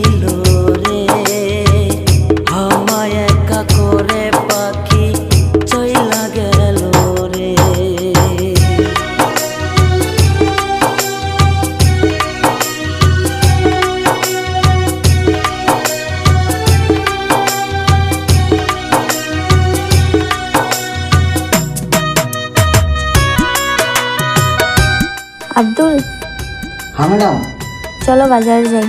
ছিল রে, আমায় একা করে পাখি চইলা গেল রে। আব্দুল, হ্যাঁ ম্যাডাম। চলো বাজারে যাই।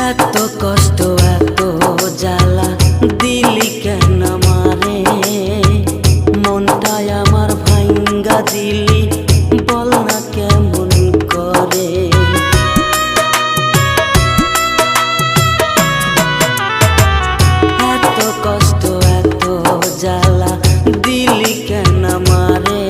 এত কষ্ট এত জ্বালা দিলি কেন আমারে, মনটাই আমার ভাঙ্গা দিলি বল না কেমন করে। এত কষ্ট এত জ্বালা দিলি কেন আমারে,